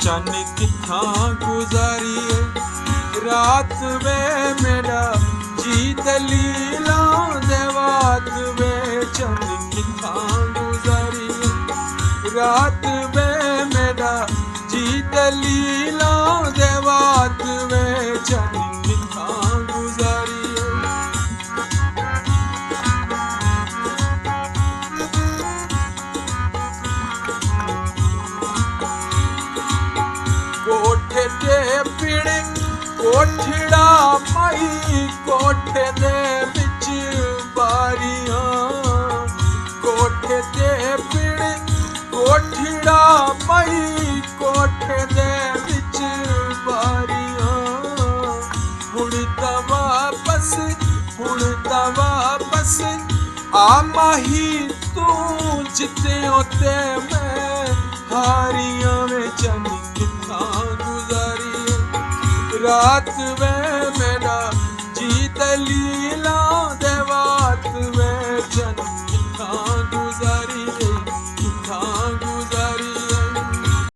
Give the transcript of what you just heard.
चन किथा गुजारिए रात वे मेरा जीत लीला देवात वे चन किथा गुजारिए रात वे मेरा जीत लीला देवात वे चन किथा गुजारिए। कोठे ते पीड़ कोठड़ा पाई कोठे दे विच बारियां कोठे ते पीड़ कोठड़ा पाई कोठे दे विच बारियां हुण तां वापस आ माही तू जित्ते ते मैं हारियां में चन किथा गुजारिए रात वे मेरा जीत ली